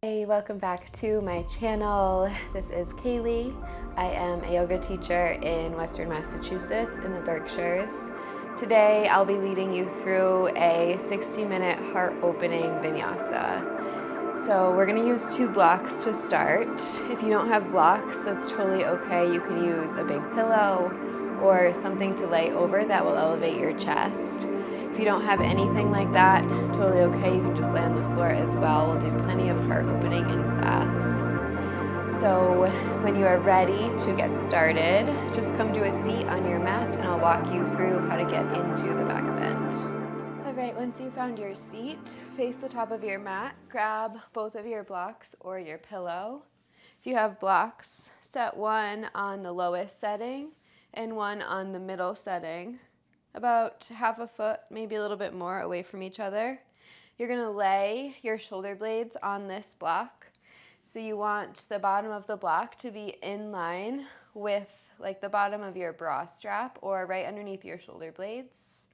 Hey, welcome back to my channel. This is Kaylee. I am a yoga teacher in Western Massachusetts in the Berkshires. Today I'll be leading you through a 60-minute heart-opening vinyasa. So we're going to use 2 blocks to start. If you don't have blocks, that's totally okay. You can use a big pillow or something to lay over that will elevate your chest. If you don't have anything like that, totally okay. You can just lay on the floor as well. We'll do plenty of heart opening in class. So when you are ready to get started, just come to a seat on your mat and I'll walk you through how to get into the back bend. All right, once you found your seat, face the top of your mat, grab both of your blocks or your pillow. If you have blocks, set one on the lowest setting and one on the middle setting, about half a foot, maybe a little bit more away from each other. You're gonna lay your shoulder blades on this block. So you want the bottom of the block to be in line with like the bottom of your bra strap or right underneath your shoulder blades.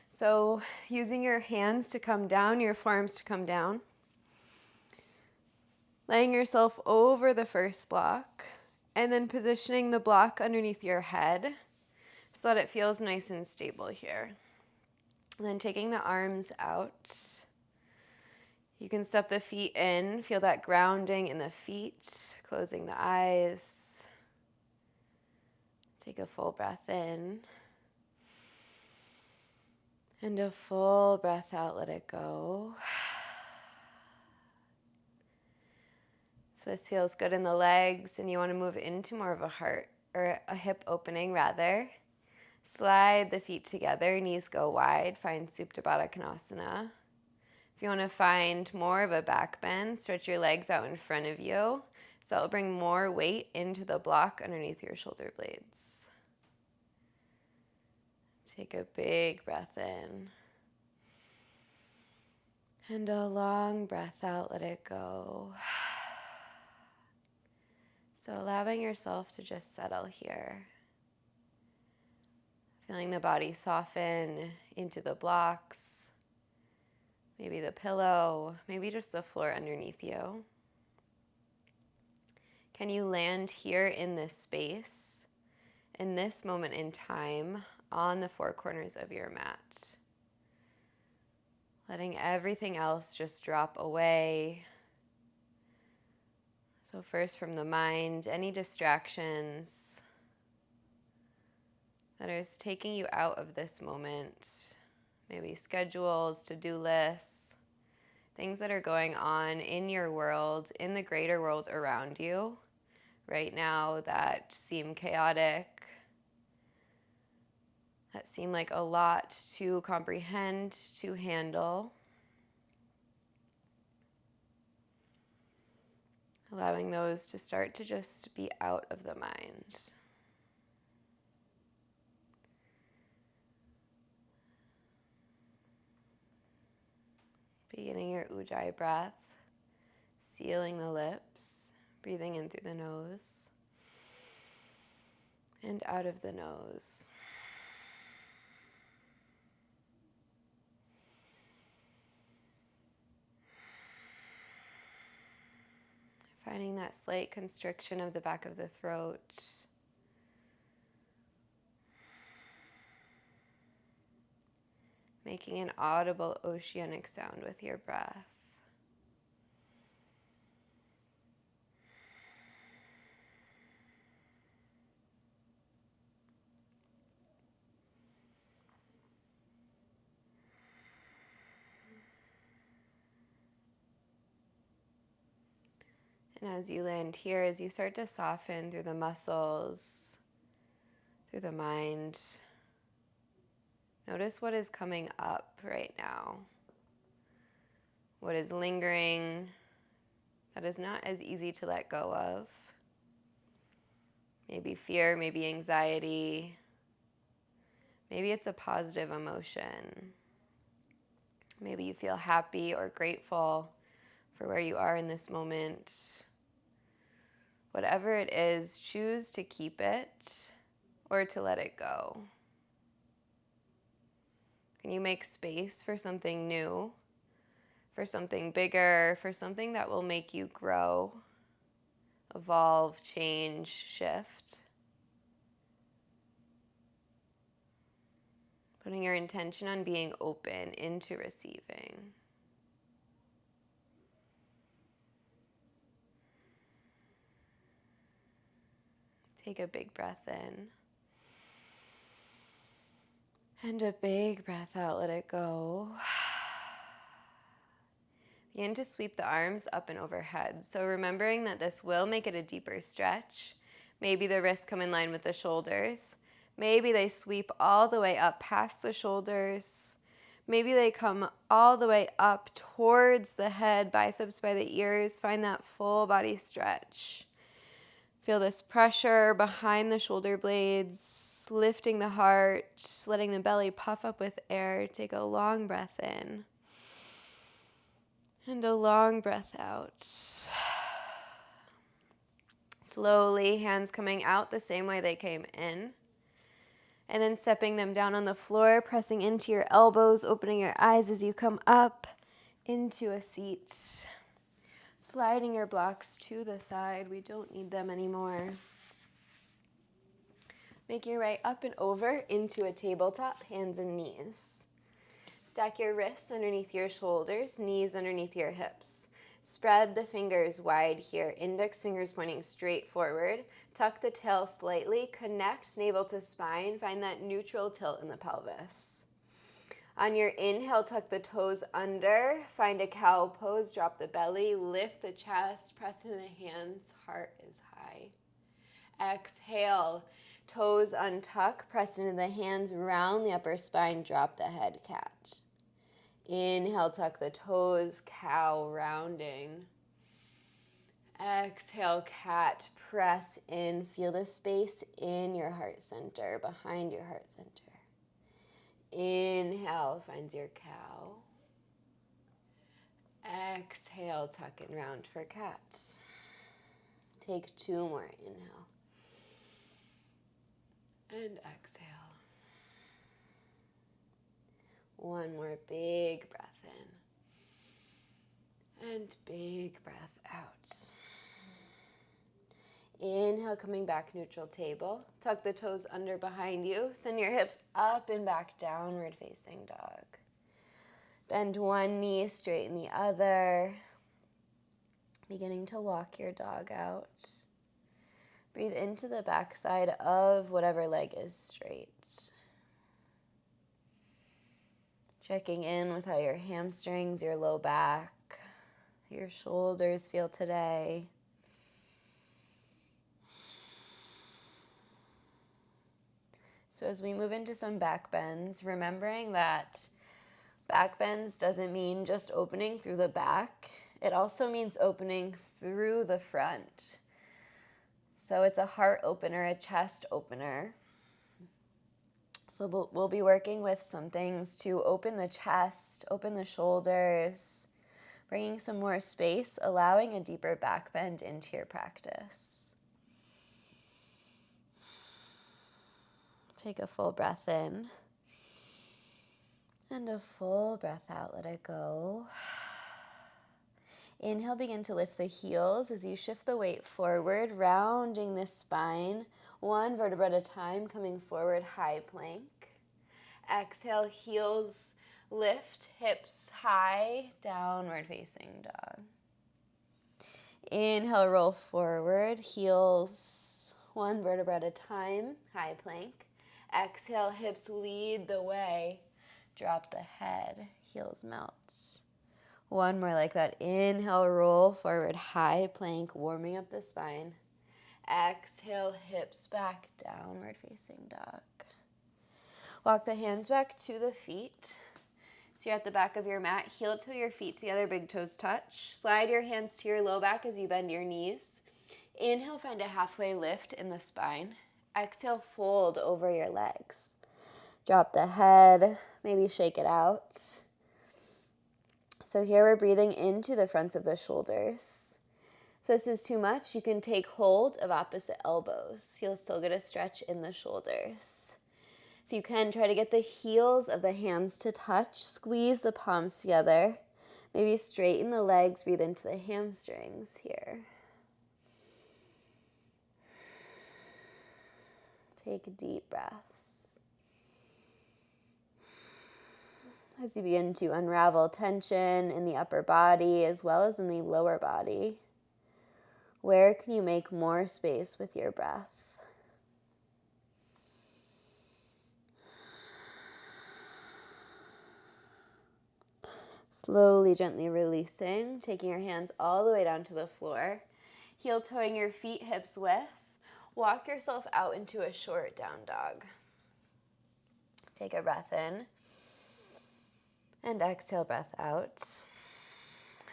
So using your hands to come down, your forearms to come down. Laying yourself over the first block and then positioning the block underneath your head so that it feels nice and stable here. And then taking the arms out. You can step the feet in, feel that grounding in the feet, closing the eyes. Take a full breath in. And a full breath out, let it go. If this feels good in the legs and you want to move into more of a heart or a hip opening rather, slide the feet together, knees go wide, find Supta Baddha Konasana. If you want to find more of a back bend, stretch your legs out in front of you. So it'll bring more weight into the block underneath your shoulder blades. Take a big breath in. And a long breath out, let it go. So allowing yourself to just settle here. Feeling the body soften into the blocks, maybe the pillow, maybe just the floor underneath you. Can you land here in this space, in this moment in time, on the 4 corners of your mat? Letting everything else just drop away. So first from the mind, any distractions that are taking you out of this moment, maybe schedules, to-do lists, things that are going on in your world, in the greater world around you right now that seem chaotic, that seem like a lot to comprehend, to handle. Allowing those to start to just be out of the mind. Beginning your Ujjayi breath, sealing the lips, breathing in through the nose and out of the nose. Finding that slight constriction of the back of the throat. Making an audible oceanic sound with your breath. And as you land here, as you start to soften through the muscles, through the mind, notice what is coming up right now. What is lingering that is not as easy to let go of. Maybe fear, maybe anxiety. Maybe it's a positive emotion. Maybe you feel happy or grateful for where you are in this moment. Whatever it is, choose to keep it or to let it go. Can you make space for something new, for something bigger, for something that will make you grow, evolve, change, shift. Putting your intention on being open into receiving. Take a big breath in. And a big breath out, let it go. Begin to sweep the arms up and overhead. So remembering that this will make it a deeper stretch. Maybe the wrists come in line with the shoulders. Maybe they sweep all the way up past the shoulders. Maybe they come all the way up towards the head, biceps by the ears. Find that full body stretch. Feel this pressure behind the shoulder blades, lifting the heart, letting the belly puff up with air. Take a long breath in and a long breath out. Slowly, hands coming out the same way they came in. And then stepping them down on the floor, pressing into your elbows, opening your eyes as you come up into a seat. Sliding your blocks to the side. We don't need them anymore. Make your way up and over into a tabletop, hands and knees. Stack your wrists underneath your shoulders, knees underneath your hips. Spread the fingers wide here, index fingers pointing straight forward. Tuck the tail slightly, connect navel to spine, find that neutral tilt in the pelvis. On your inhale, tuck the toes under, find a cow pose, drop the belly, lift the chest, press into the hands, heart is high. Exhale, toes untuck, press into the hands, round the upper spine, drop the head, cat. Inhale, tuck the toes, cow, rounding. Exhale, cat, press in, feel the space in your heart center, behind your heart center. Inhale, finds your cow. Exhale, tuck and round for cat. Take 2 more, inhale. And exhale. 1 more big breath in. And big breath out. Inhale, coming back, neutral table. Tuck the toes under behind you. Send your hips up and back, downward facing dog. Bend one knee, straighten the other. Beginning to walk your dog out. Breathe into the backside of whatever leg is straight. Checking in with how your hamstrings, your low back, your shoulders feel today. So as we move into some back bends, remembering that back bends doesn't mean just opening through the back. It also means opening through the front. So it's a heart opener, a chest opener. So we'll be working with some things to open the chest, open the shoulders, bringing some more space, allowing a deeper back bend into your practice. Take a full breath in and a full breath out. Let it go. Inhale, begin to lift the heels as you shift the weight forward, rounding the spine, 1 vertebra at a time, coming forward, high plank. Exhale, heels lift, hips high, downward facing dog. Inhale, roll forward, heels 1 vertebra at a time, high plank. Exhale, hips lead the way. Drop the head, heels melt. 1 more like that. Inhale, roll forward, high plank, warming up the spine. Exhale, hips back, downward facing dog. Walk the hands back to the feet. So you're at the back of your mat, heel to your feet together, big toes touch. Slide your hands to your low back as you bend your knees. Inhale, find a halfway lift in the spine. Exhale, fold over your legs. Drop the head, maybe shake it out. So here we're breathing into the fronts of the shoulders. If this is too much, you can take hold of opposite elbows. You'll still get a stretch in the shoulders. If you can, try to get the heels of the hands to touch. Squeeze the palms together. Maybe straighten the legs, breathe into the hamstrings here. Take deep breaths. As you begin to unravel tension in the upper body as well as in the lower body, where can you make more space with your breath? Slowly, gently releasing, taking your hands all the way down to the floor, heel-toeing your feet hips width. Walk yourself out into a short down dog. Take a breath in and exhale, breath out.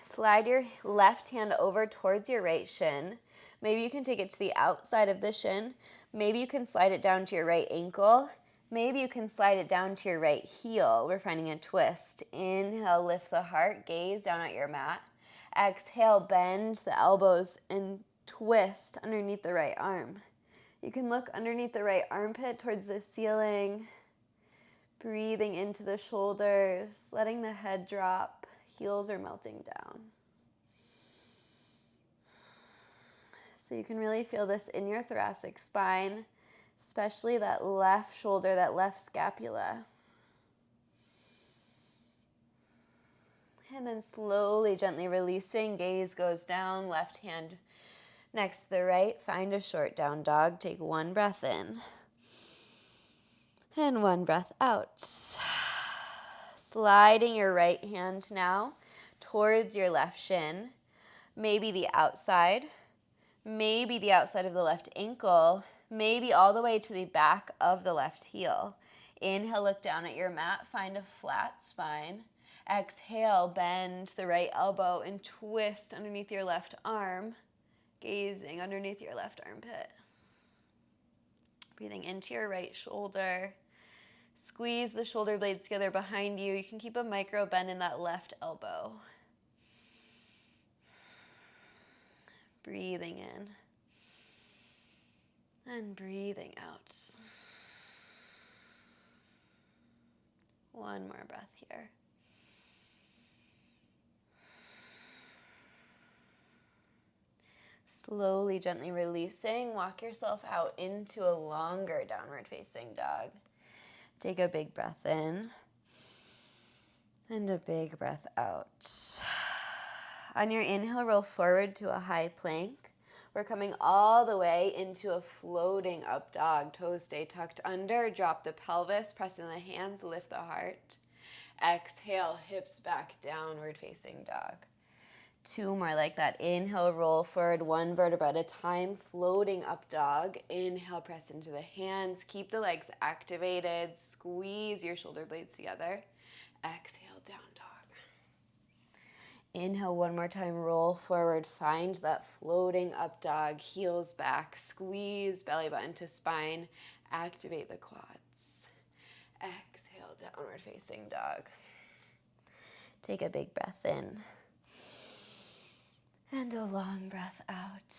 Slide your left hand over towards your right shin. Maybe you can take it to the outside of the shin. Maybe you can slide it down to your right ankle. Maybe you can slide it down to your right heel. We're finding a twist. Inhale, lift the heart, gaze down at your mat. Exhale, bend the elbows and twist underneath the right arm. You can look underneath the right armpit towards the ceiling. Breathing into the shoulders, letting the head drop. Heels are melting down. So you can really feel this in your thoracic spine, especially that left shoulder, that left scapula. And then slowly, gently releasing, gaze goes down, left hand next to the right. Find a short down dog. Take one breath in and one breath out. Sliding your right hand now towards your left shin, maybe the outside of the left ankle, maybe all the way to the back of the left heel. Inhale, look down at your mat, find a flat spine. Exhale, bend the right elbow and twist underneath your left arm, gazing underneath your left armpit. Breathing into your right shoulder. Squeeze the shoulder blades together behind you. You can keep a micro bend in that left elbow. Breathing in and breathing out. One more breath here. Slowly, gently releasing. Walk yourself out into a longer downward facing dog. Take a big breath in and a big breath out. On your inhale, roll forward to a high plank. We're coming all the way into a floating up dog. Toes stay tucked under. Drop the pelvis, press in the hands, lift the heart. Exhale, hips back, downward facing dog. Two more like that. Inhale, roll forward, one vertebra at a time, floating up dog. Inhale, press into the hands. Keep the legs activated. Squeeze your shoulder blades together. Exhale, down dog. Inhale, one more time, roll forward. Find that floating up dog. Heels back. Squeeze belly button to spine. Activate the quads. Exhale, downward facing dog. Take a big breath in. And a long breath out.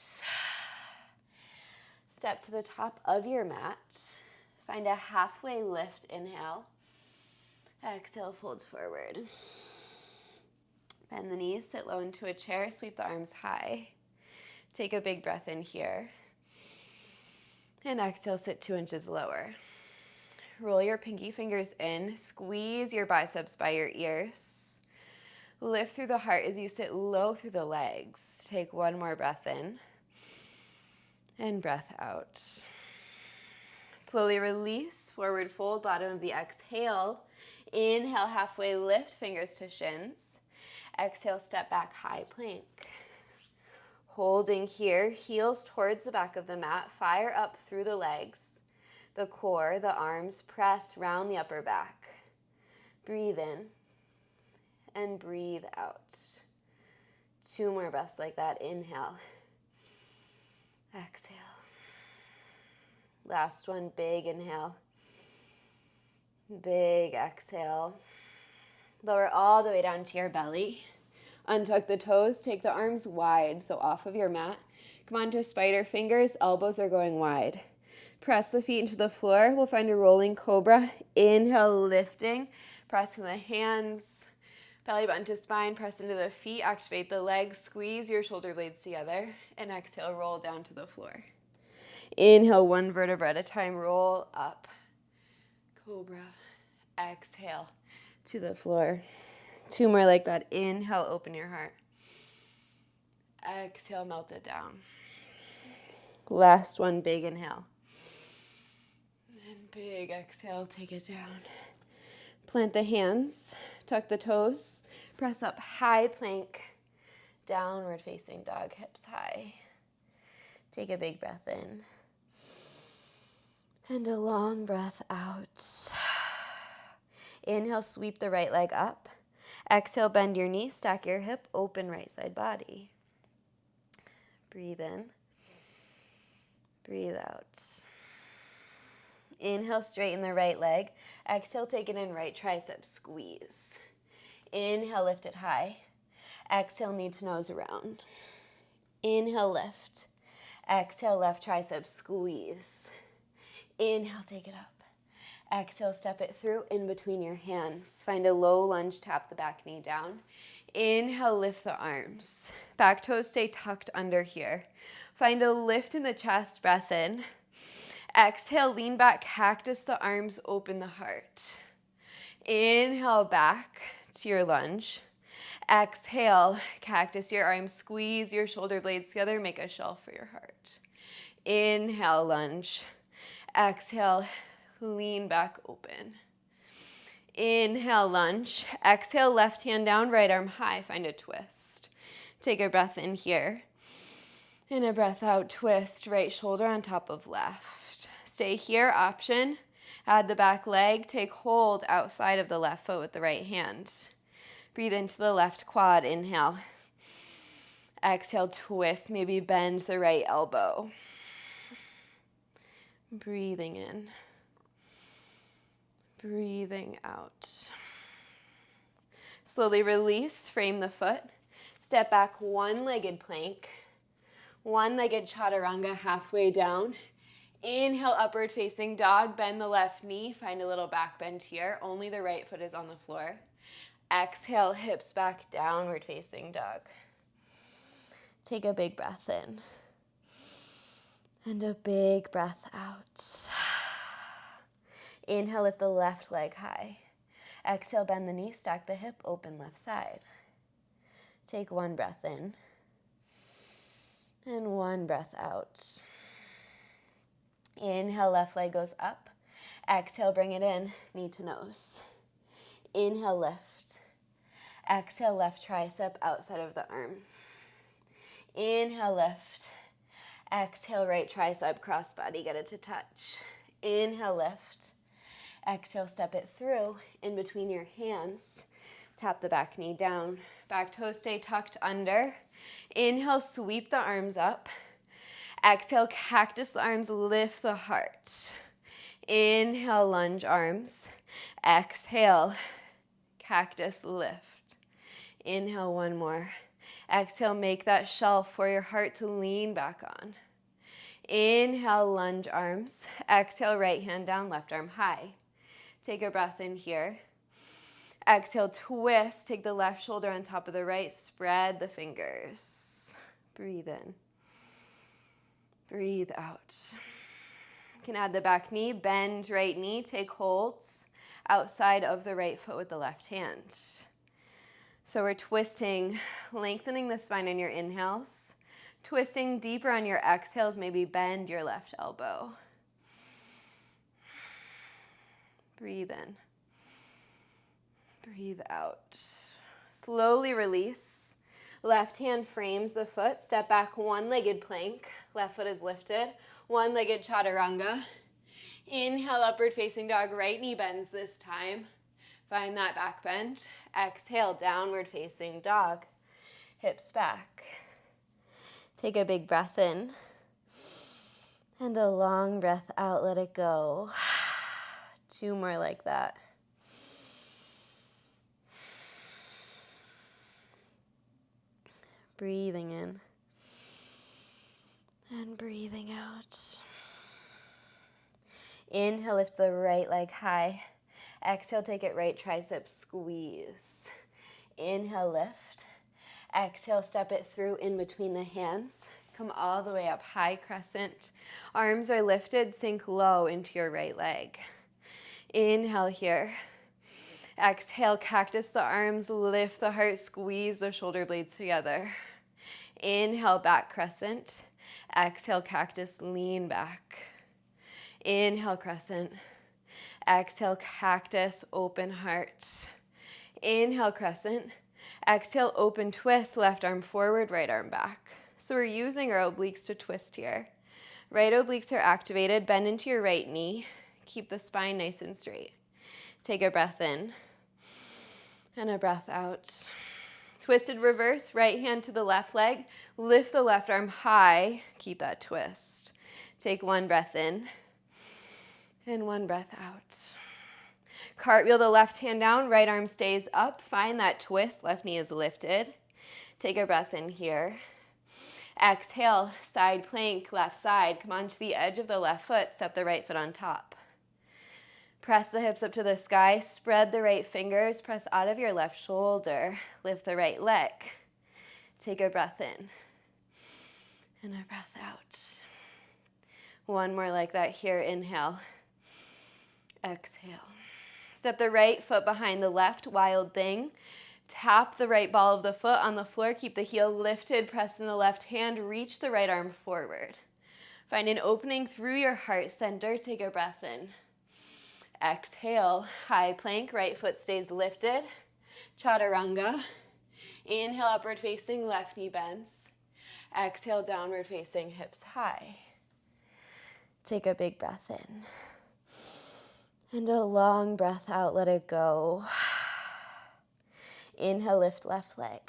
Step to the top of your mat. Find a halfway lift, inhale. Exhale, fold forward. Bend the knees, sit low into a chair, sweep the arms high. Take a big breath in here. And exhale, sit 2 inches lower. Roll your pinky fingers in, squeeze your biceps by your ears. Lift through the heart as you sit low through the legs. Take one more breath in and breath out. Slowly release, forward fold, bottom of the exhale. Inhale, halfway lift, fingers to shins. Exhale, step back, high plank. Holding here, heels towards the back of the mat, fire up through the legs, the core, the arms, press round the upper back. Breathe in. And breathe out. 2 more breaths like that. Inhale. Exhale. Last one, big inhale. Big exhale. Lower all the way down to your belly. Untuck the toes, take the arms wide, so off of your mat. Come on to spider fingers, elbows are going wide. Press the feet into the floor. We'll find a rolling cobra. Inhale, lifting. Press in the hands. Belly button to spine, press into the feet, activate the legs, squeeze your shoulder blades together, and exhale, roll down to the floor. Inhale, one vertebra at a time, roll up. Cobra. Exhale to the floor. 2 more like that. Inhale, open your heart. Exhale, melt it down. Last one, big inhale. And big exhale, take it down. Plant the hands, tuck the toes, press up, high plank, downward facing dog, hips high. Take a big breath in. And a long breath out. Inhale, sweep the right leg up. Exhale, bend your knee, stack your hip, open right side body. Breathe in. Breathe out. Inhale, straighten the right leg. Exhale, take it in, right tricep, squeeze. Inhale, lift it high. Exhale, knee to nose around. Inhale, lift. Exhale, left tricep, squeeze. Inhale, take it up. Exhale, step it through in between your hands. Find a low lunge, tap the back knee down. Inhale, lift the arms. Back toes stay tucked under here. Find a lift in the chest, breath in. Exhale, lean back, cactus the arms, open the heart. Inhale, back to your lunge. Exhale, cactus your arms, squeeze your shoulder blades together, make a shell for your heart. Inhale, lunge. Exhale, lean back, open. Inhale, lunge. Exhale, left hand down, right arm high, find a twist. Take a breath in here. And a breath out, twist, right shoulder on top of left. Stay here, option. Add the back leg, take hold outside of the left foot with the right hand. Breathe into the left quad, inhale. Exhale, twist, maybe bend the right elbow. Breathing in. Breathing out. Slowly release, frame the foot. Step back, one-legged plank. One-legged chaturanga, halfway down. Inhale, upward facing dog, bend the left knee, find a little back bend here. Only the right foot is on the floor. Exhale, hips back, downward facing dog. Take a big breath in. And a big breath out. Inhale, lift the left leg high. Exhale, bend the knee, stack the hip, open left side. Take one breath in. And one breath out. Inhale, left leg goes up. Exhale, bring it in, knee to nose. Inhale, lift. Exhale, left tricep outside of the arm. Inhale, lift. Exhale, right tricep, cross body, get it to touch. Inhale, lift. Exhale, step it through in between your hands. Tap the back knee down. Back toes stay tucked under. Inhale, sweep the arms up. Exhale, cactus the arms, lift the heart. Inhale, lunge arms. Exhale, cactus lift. Inhale, one more. Exhale, make that shelf for your heart to lean back on. Inhale, lunge arms. Exhale, right hand down, left arm high. Take a breath in here. Exhale, twist. Take the left shoulder on top of the right. Spread the fingers. Breathe in. Breathe out. You can add the back knee, bend right knee, take holds outside of the right foot with the left hand. So we're twisting, lengthening the spine on your inhales, twisting deeper on your exhales, maybe bend your left elbow. Breathe in. Breathe out. Slowly release. Left hand frames the foot. Step back, one-legged plank. Left foot is lifted. One-legged chaturanga. Inhale, upward facing dog. Right knee bends this time. Find that back bend. Exhale, downward facing dog. Hips back. Take a big breath in. And a long breath out. Let it go. 2 more like that. Breathing in and breathing out. Inhale, lift the right leg high. Exhale, take it right tricep, squeeze. Inhale, lift. Exhale, step it through in between the hands. Come all the way up, high crescent. Arms are lifted, sink low into your right leg. Inhale here. Exhale, cactus the arms, lift the heart, squeeze the shoulder blades together. Inhale, back crescent. Exhale, cactus, lean back. Inhale, crescent. Exhale, cactus, open heart. Inhale, crescent. Exhale, open twist, left arm forward, right arm back. So we're using our obliques to twist here. Right obliques are activated. Bend into your right knee. Keep the spine nice and straight. Take a breath in and a breath out. Twisted reverse, right hand to the left leg. Lift the left arm high. Keep that twist. Take one breath in and one breath out. Cartwheel the left hand down, right arm stays up. Find that twist, left knee is lifted. Take a breath in here. Exhale, side plank, left side. Come onto the edge of the left foot, step the right foot on top. Press the hips up to the sky, spread the right fingers, press out of your left shoulder, lift the right leg. Take a breath in and a breath out. One more like that here, inhale, exhale. Step the right foot behind the left, wild thing. Tap the right ball of the foot on the floor, keep the heel lifted, press in the left hand, reach the right arm forward. Find an opening through your heart center, take a breath in. Exhale, high plank, right foot stays lifted. Chaturanga. Inhale, upward facing, left knee bends. Exhale, downward facing, hips high. Take a big breath in. And a long breath out, let it go. Inhale, lift left leg.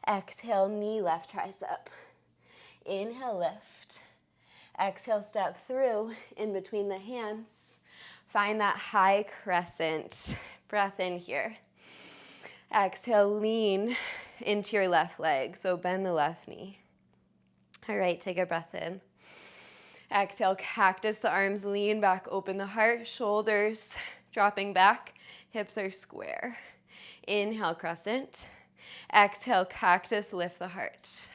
Exhale, knee left tricep. Inhale, lift. Exhale, step through in between the hands. Find that high crescent. Breath in here. Exhale, lean into your left leg. So bend the left knee. All right, take a breath in. Exhale, cactus the arms, lean back, open the heart, shoulders dropping back, hips are square. Inhale, crescent. Exhale, cactus, lift the heart.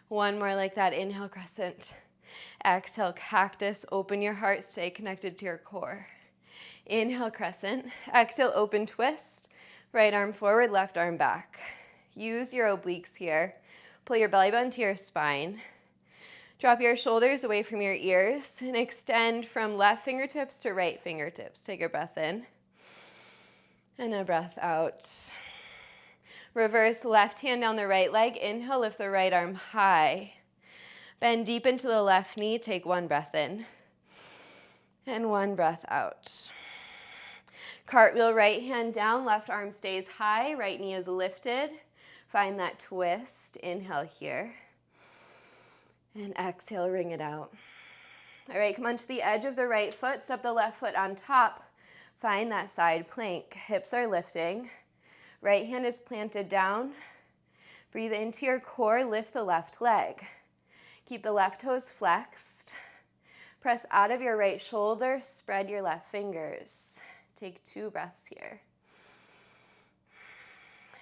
One more like that, inhale, crescent. Exhale, cactus, open your heart, stay connected to your core. Inhale, crescent. Exhale, open twist. Right arm forward, left arm back. Use your obliques here. Pull your belly button to your spine. Drop your shoulders away from your ears and extend from left fingertips to right fingertips. Take a breath in and a breath out. Reverse left hand down the right leg. Inhale, lift the right arm high. Bend deep into the left knee. Take one breath in and one breath out. Cartwheel right hand down, left arm stays high, right knee is lifted. Find that twist. Inhale here. And exhale, ring it out. All right, come onto the edge of the right foot, step the left foot on top. Find that side plank. Hips are lifting. Right hand is planted down. Breathe into your core, lift the left leg. Keep the left toes flexed. Press out of your right shoulder, spread your left fingers. Take 2 breaths here.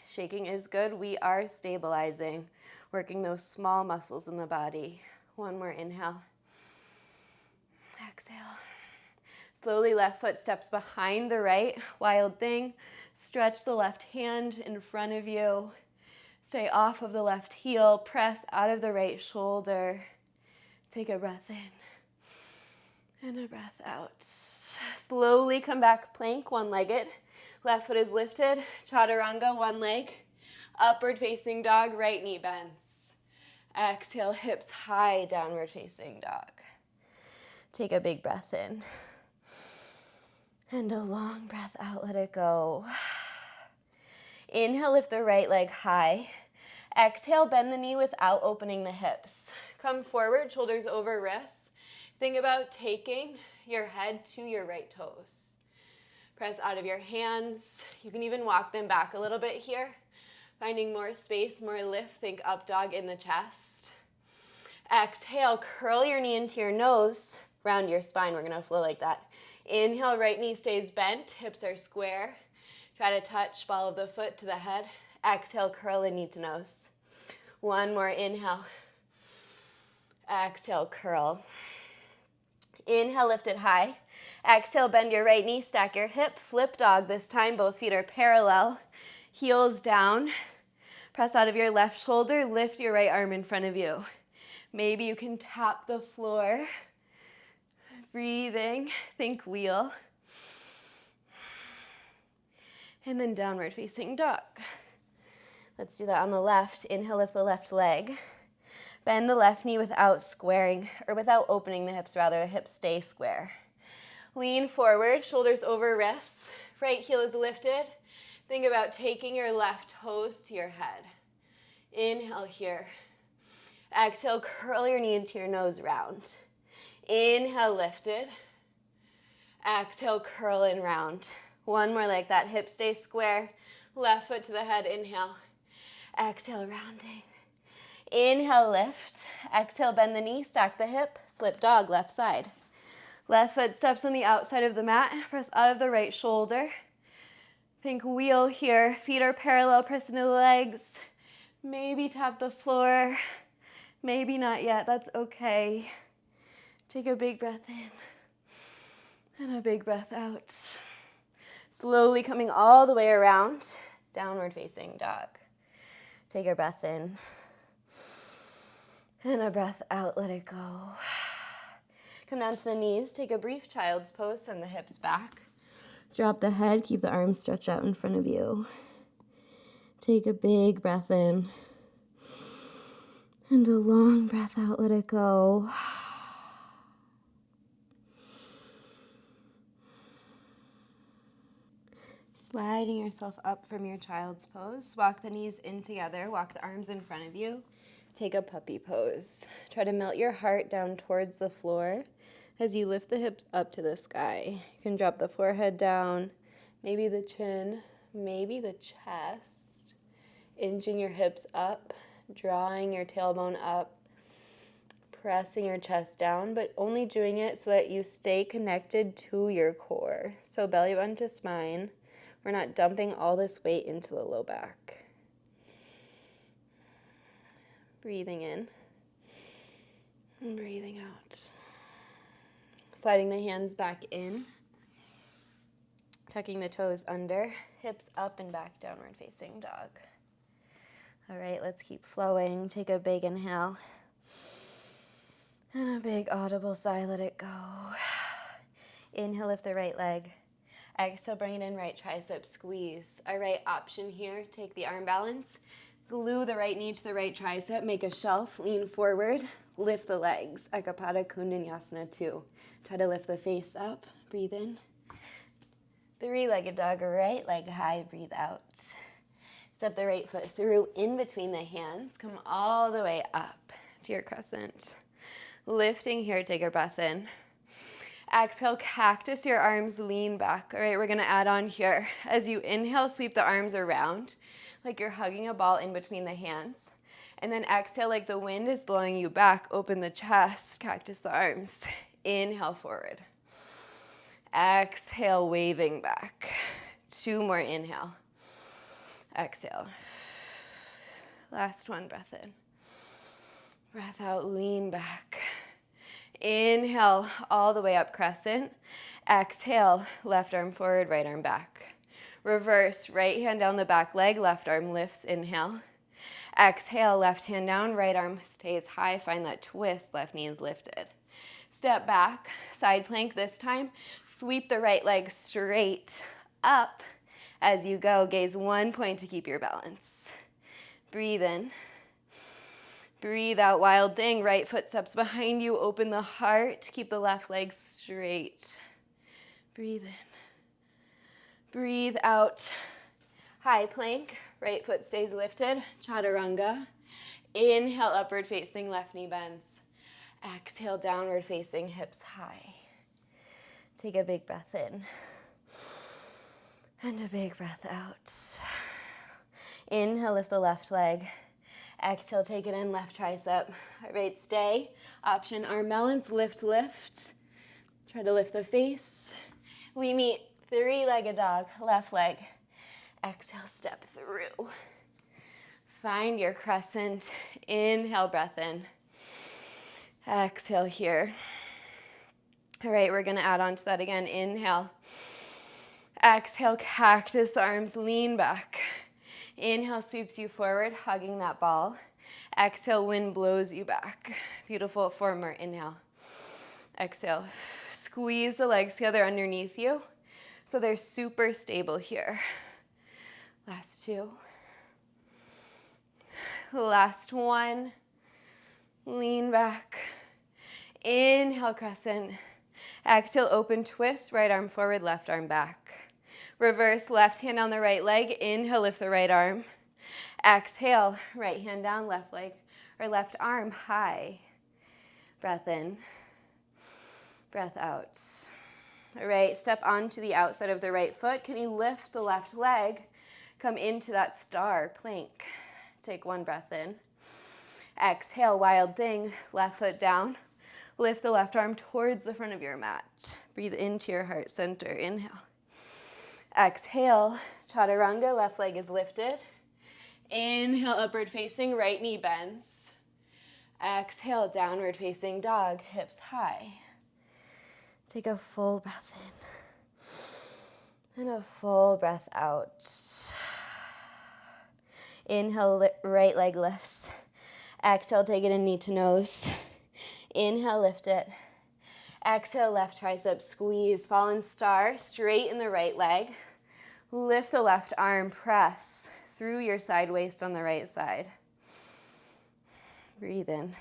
Shaking is good. We are stabilizing, working those small muscles in the body. One more inhale. Exhale. Slowly left foot steps behind the right. Wild thing. Stretch the left hand in front of you. Stay off of the left heel. Press out of the right shoulder. Take a breath in and a breath out. Slowly come back, plank, one-legged. Left foot is lifted. Chaturanga, one leg. Upward facing dog, right knee bends. Exhale, hips high, downward facing dog. Take a big breath in. And a long breath out, let it go. Inhale, lift the right leg high. Exhale, bend the knee without opening the hips. Come forward, shoulders over wrists. Think about taking your head to your right toes. Press out of your hands. You can even walk them back a little bit here. Finding more space, more lift. Think up dog in the chest. Exhale, curl your knee into your nose. Round your spine, we're gonna flow like that. Inhale, right knee stays bent, hips are square. Try to touch ball of the foot to the head. Exhale, curl in knee to nose. One more, inhale. Exhale, curl. Inhale, lift it high. Exhale, bend your right knee, stack your hip, flip dog. This time, both feet are parallel. Heels down. Press out of your left shoulder, lift your right arm in front of you. Maybe you can tap the floor. Breathing, think wheel. And then downward facing dog. Let's do that on the left. Inhale, lift the left leg. Bend the left knee without squaring, or without opening the hips, rather. The hips stay square. Lean forward, shoulders over wrists. Right heel is lifted. Think about taking your left toes to your head. Inhale here. Exhale, curl your knee into your nose round. Inhale, lifted. Exhale, curl and round. One more like that. Hips stay square. Left foot to the head. Inhale. Exhale, rounding. Inhale, lift. Exhale, bend the knee, stack the hip, flip dog, left side. Left foot steps on the outside of the mat. Press out of the right shoulder. Think wheel here. Feet are parallel, press into the legs. Maybe tap the floor. Maybe not yet. That's okay. Take a big breath in and a big breath out. Slowly coming all the way around, downward facing dog. Take a breath in and a breath out, let it go. Come down to the knees, take a brief child's pose, send the hips back. Drop the head, keep the arms stretched out in front of you. Take a big breath in and a long breath out, let it go. Sliding yourself up from your child's pose. Walk the knees in together. Walk the arms in front of you. Take a puppy pose. Try to melt your heart down towards the floor as you lift the hips up to the sky. You can drop the forehead down, maybe the chin, maybe the chest. Inching your hips up, drawing your tailbone up, pressing your chest down, but only doing it so that you stay connected to your core. So belly button to spine. We're not dumping all this weight into the low back. Breathing in and breathing out. Sliding the hands back in. Tucking the toes under. Hips up and back, downward facing dog. All right, let's keep flowing. Take a big inhale. And a big audible sigh, let it go. Inhale, lift the right leg. Exhale, bring it in, right tricep, squeeze. All right, option here, take the arm balance, glue the right knee to the right tricep, make a shelf, lean forward, lift the legs. Ekapada Kundanyasana 2. Try to lift the face up, breathe in. Three-legged dog, right leg high, breathe out. Step the right foot through in between the hands, come all the way up to your crescent. Lifting here, take a breath in. Exhale, cactus your arms, lean back. All right, we're gonna add on here. As you inhale, sweep the arms around like you're hugging a ball in between the hands. And then exhale like the wind is blowing you back. Open the chest, cactus the arms. Inhale forward. Exhale, waving back. 2 more, inhale. Exhale. Last one, breath in. Breath out, lean back. Inhale, all the way up, crescent. Exhale, left arm forward, right arm back. Reverse, right hand down the back leg, left arm lifts, inhale. Exhale, left hand down, right arm stays high. Find that twist, left knee is lifted. Step back, side plank this time. Sweep the right leg straight up as you go. Gaze 1 point to keep your balance. Breathe in. Breathe out, wild thing. Right foot steps behind you. Open the heart. Keep the left leg straight. Breathe in. Breathe out. High plank. Right foot stays lifted. Chaturanga. Inhale, upward facing, left knee bends. Exhale, downward facing, hips high. Take a big breath in. And a big breath out. Inhale, lift the left leg. Exhale, take it in, left tricep. All right, stay. Option, arm balance, lift, lift. Try to lift the face. We meet three-legged dog, left leg. Exhale, step through. Find your crescent. Inhale, breath in. Exhale here. All right, we're gonna add on to that again. Inhale. Exhale, cactus arms, lean back. Inhale, sweeps you forward, hugging that ball. Exhale, wind blows you back. Beautiful, 4 more, inhale. Exhale, squeeze the legs together underneath you so they're super stable here. Last 2. Last 1. Lean back. Inhale, crescent. Exhale, open twist, right arm forward, left arm back. Reverse, left hand on the right leg. Inhale, lift the right arm. Exhale, right hand down, left leg or left arm high. Breath in, breath out. All right, step onto the outside of the right foot. Can you lift the left leg? Come into that star plank. Take 1 breath in. Exhale, wild thing, left foot down. Lift the left arm towards the front of your mat. Breathe into your heart center, inhale. Exhale, chaturanga, left leg is lifted. Inhale, upward facing, right knee bends. Exhale, downward facing dog, hips high. Take a full breath in and a full breath out. Inhale, right leg lifts. Exhale, take it in knee to nose. Inhale, lift it. Exhale, left tricep squeeze, fallen star, straighten the right leg. Lift the left arm, press through your side waist on the right side. Breathe in.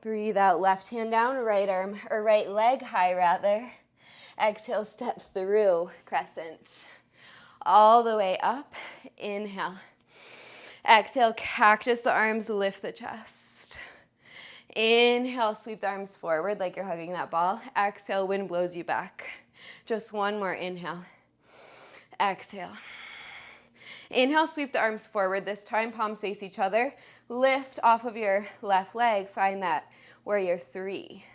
Breathe out, left hand down, right arm, or right leg high rather. Exhale, step through, crescent. All the way up, inhale. Exhale, cactus the arms, lift the chest. Inhale, sweep the arms forward like you're hugging that ball. Exhale, wind blows you back. Just 1 more, inhale. Exhale. Inhale, sweep the arms forward. This time, palms face each other. Lift off of your left leg. Find that warrior 3.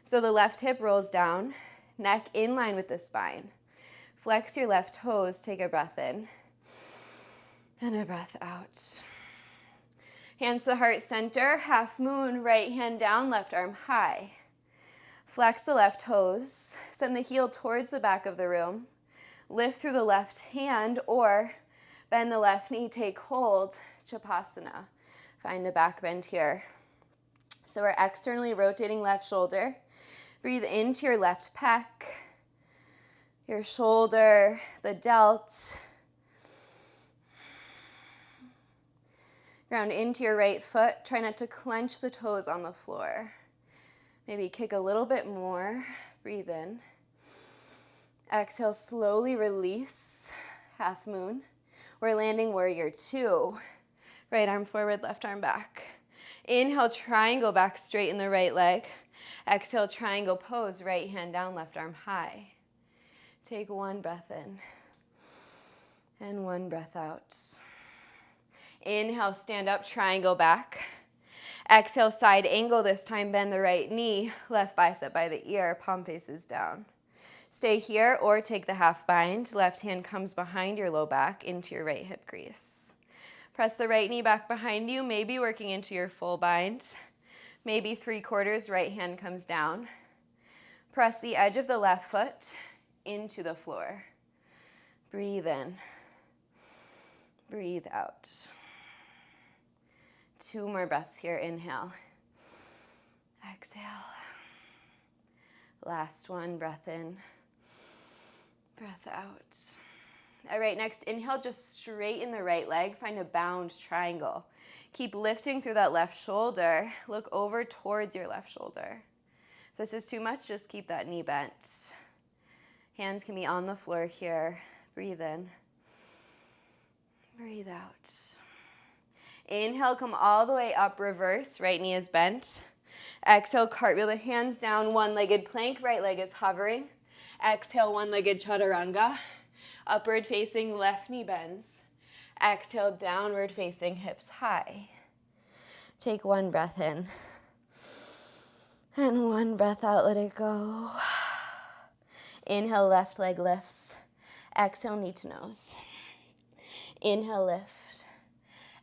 So the left hip rolls down, neck in line with the spine. Flex your left toes. Take a breath in and a breath out. Hands to the heart center. Half moon, right hand down, left arm high. Flex the left toes. Send the heel towards the back of the room. Lift through the left hand or bend the left knee, take hold, Chapasana. Find a back bend here. So we're externally rotating left shoulder. Breathe into your left pec, your shoulder, the delt. Ground into your right foot. Try not to clench the toes on the floor. Maybe kick a little bit more. Breathe in. Exhale, slowly release. Half moon. We're landing warrior 2. Right arm forward, left arm back. Inhale, triangle back, straighten the right leg. Exhale, triangle pose, right hand down, left arm high. Take 1 breath in and 1 breath out. Inhale, stand up, triangle back. Exhale, side angle this time, bend the right knee, left bicep by the ear, palm faces down. Stay here or take the half bind. Left hand comes behind your low back into your right hip crease. Press the right knee back behind you, maybe working into your full bind. Maybe 3/4, right hand comes down. Press the edge of the left foot into the floor. Breathe in. Breathe out. 2 more breaths here. Inhale. Exhale. Last one, breath in. Breath out. All right, next inhale, just straighten the right leg. Find a bound triangle. Keep lifting through that left shoulder. Look over towards your left shoulder. If this is too much, just keep that knee bent. Hands can be on the floor here. Breathe in. Breathe out. Inhale, come all the way up, reverse. Right knee is bent. Exhale, cartwheel the hands down, one-legged plank. Right leg is hovering. Exhale, one-legged chaturanga. Upward facing, left knee bends. Exhale, downward facing, hips high. Take 1 breath in. And 1 breath out, let it go. Inhale, left leg lifts. Exhale, knee to nose. Inhale, lift.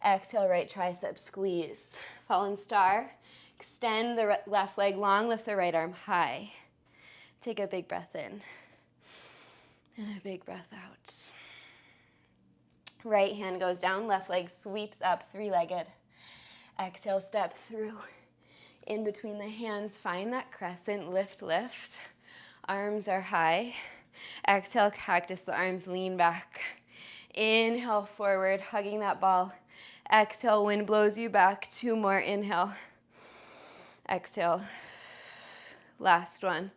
Exhale, right tricep squeeze. Fallen star. Extend the left leg long, lift the right arm high. Take a big breath in and a big breath out. Right hand goes down, left leg sweeps up, three-legged. Exhale, step through. In between the hands, find that crescent, lift, lift. Arms are high. Exhale, cactus the arms, lean back. Inhale, forward, hugging that ball. Exhale, wind blows you back. Two more, inhale. Exhale. Last one.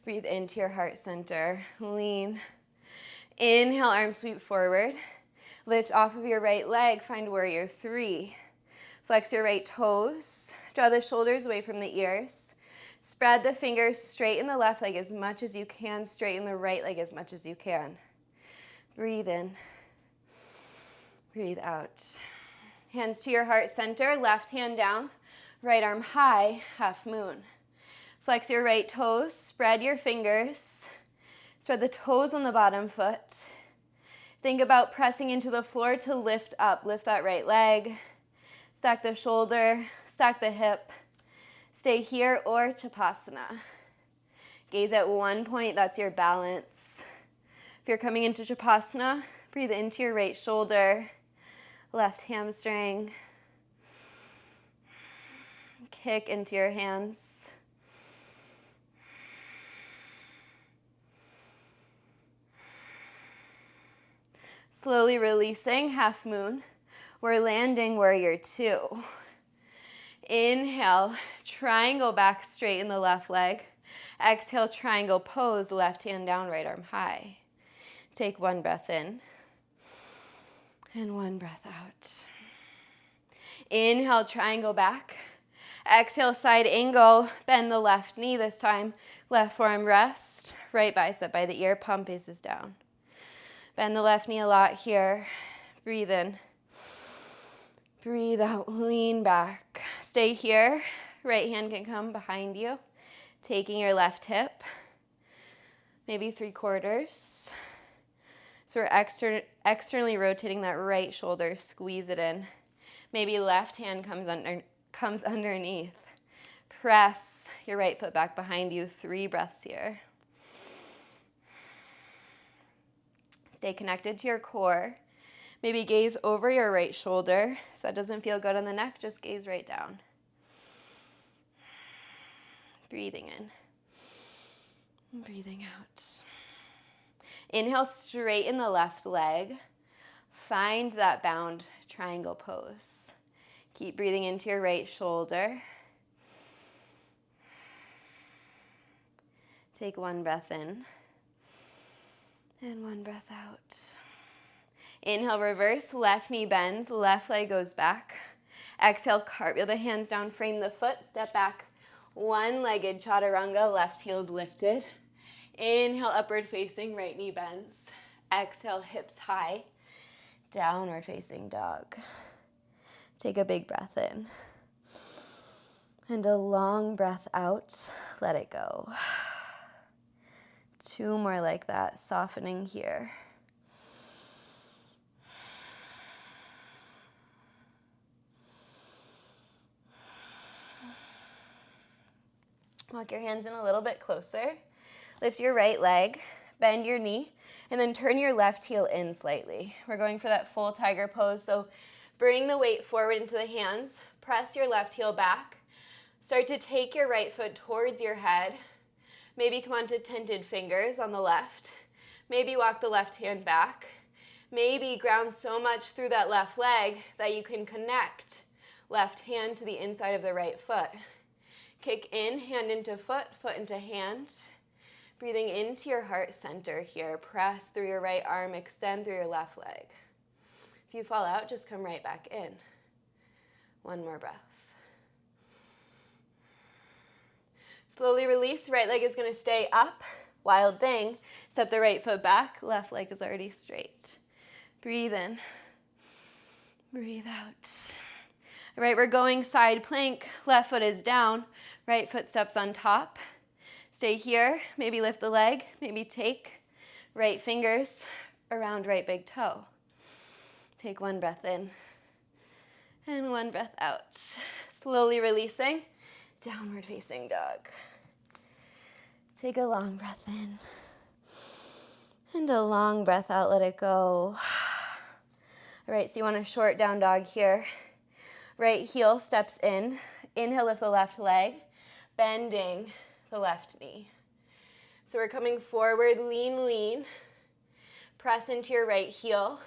Breathe into your heart center. Lean. Inhale, arms sweep forward. Lift off of your right leg, find warrior three. Flex your right toes. Draw the shoulders away from the ears. Spread the fingers, straighten the left leg as much as you can, straighten the right leg as much as you can. Breathe in. Breathe out. Hands to your heart center, left hand down, right arm high, half moon. Flex your right toes, spread your fingers. Spread the toes on the bottom foot. Think about pressing into the floor to lift up. Lift that right leg. Stack the shoulder, stack the hip. Stay here or Chapasana. Gaze at one point, that's your balance. If you're coming into Chapasana, breathe into your right shoulder, left hamstring. Kick into your hands. Slowly releasing, half moon. We're landing warrior two. Inhale, triangle back, straighten the left leg. Exhale, triangle pose, left hand down, right arm high. Take one breath in and one breath out. Inhale, triangle back. Exhale, side angle, bend the left knee this time. Left forearm rest, right bicep by the ear, palm faces down. Bend the left knee a lot here. Breathe in. Breathe out, lean back. Stay here. Right hand can come behind you. Taking your left hip, maybe 3/4. So we're externally rotating that right shoulder, squeeze it in. Maybe left hand comes underneath. Press your right foot back behind you, 3 breaths here. Stay connected to your core. Maybe gaze over your right shoulder. If that doesn't feel good on the neck, just gaze right down. Breathing in. Breathing out. Inhale, straighten the left leg. Find that bound triangle pose. Keep breathing into your right shoulder. Take one breath in and one breath out. Inhale, reverse, left knee bends, left leg goes back. Exhale, cartwheel the hands down, frame the foot, step back. One-legged chaturanga, left heel's lifted. Inhale, upward facing, right knee bends. Exhale, hips high, downward facing dog. Take a big breath in. And a long breath out, let it go. 2 more like that, softening here. Walk your hands in a little bit closer. Lift your right leg, bend your knee, and then turn your left heel in slightly. We're going for that full tiger pose, so bring the weight forward into the hands, press your left heel back, start to take your right foot towards your head, maybe come onto tented fingers on the left, maybe walk the left hand back, maybe ground so much through that left leg that you can connect left hand to the inside of the right foot. Kick in, hand into foot, foot into hand. Breathing into your heart center here. Press through your right arm, extend through your left leg. If you fall out, just come right back in. One more breath. Slowly release, right leg is going to stay up. Wild thing, step the right foot back, left leg is already straight. Breathe in, breathe out. All right, we're going side plank, left foot is down, right foot steps on top. Stay here, maybe lift the leg, maybe take right fingers around right big toe. Take one breath in And one breath out. Slowly releasing, downward facing dog. Take a long breath in. And a long breath out, let it go. All right, so you want a short down dog here. Right heel steps in. Inhale, lift the left leg, bending the left knee. So we're coming forward, lean, lean. Press into your right heel.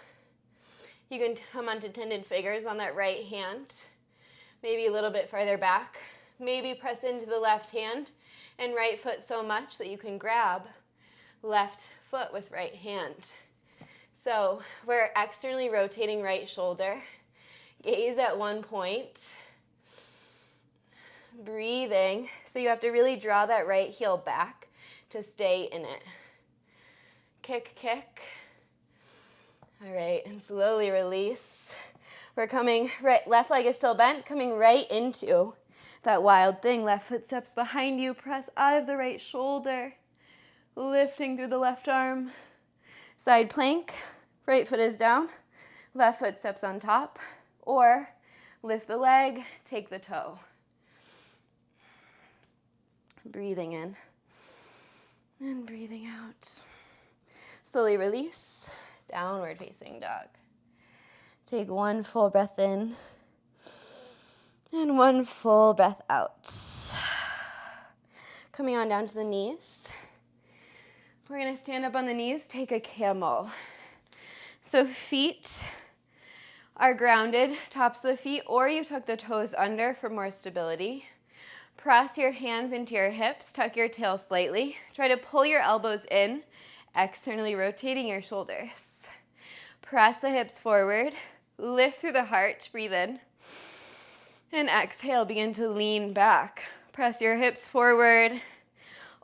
You can come onto tended fingers on that right hand. Maybe a little bit farther back. Maybe press into the left hand and right foot so much that you can grab left foot with right hand. So we're externally rotating right shoulder. Gaze at one point. Breathing. So you have to really draw that right heel back to stay in it. Kick, kick. All right, and slowly release. We're coming right, left leg is still bent, coming right into that wild thing. Left foot steps behind you, press out of the right shoulder, lifting through the left arm. Side plank, right foot is down, left foot steps on top, or lift the leg, take the toe. Breathing in and breathing out. Slowly release, downward facing dog. Take one full breath in and one full breath out. Coming on down to the knees. We're going to stand up on the knees, take a camel. So feet are grounded, tops of the feet, or you tuck the toes under for more stability. Press your hands into your hips, tuck your tail slightly. Try to pull your elbows in, externally rotating your shoulders. Press the hips forward, lift through the heart, breathe in. And exhale, begin to lean back. Press your hips forward,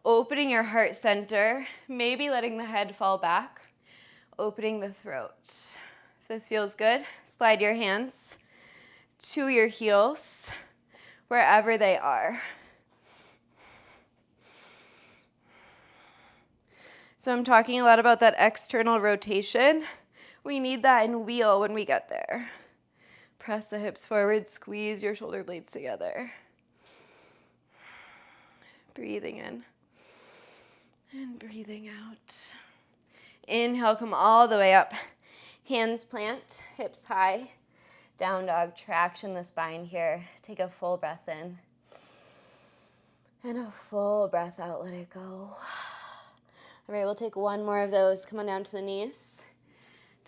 opening your heart center, maybe letting the head fall back, opening the throat. If this feels good, slide your hands to your heels, wherever they are. So I'm talking a lot about that external rotation. We need that in wheel when we get there. Press the hips forward, squeeze your shoulder blades together. Breathing in and breathing out. Inhale, come all the way up. Hands plant, hips high. Down dog, traction the spine here. Take a full breath in. And a full breath out, let it go. All right, we'll take one more of those. Come on down to the knees.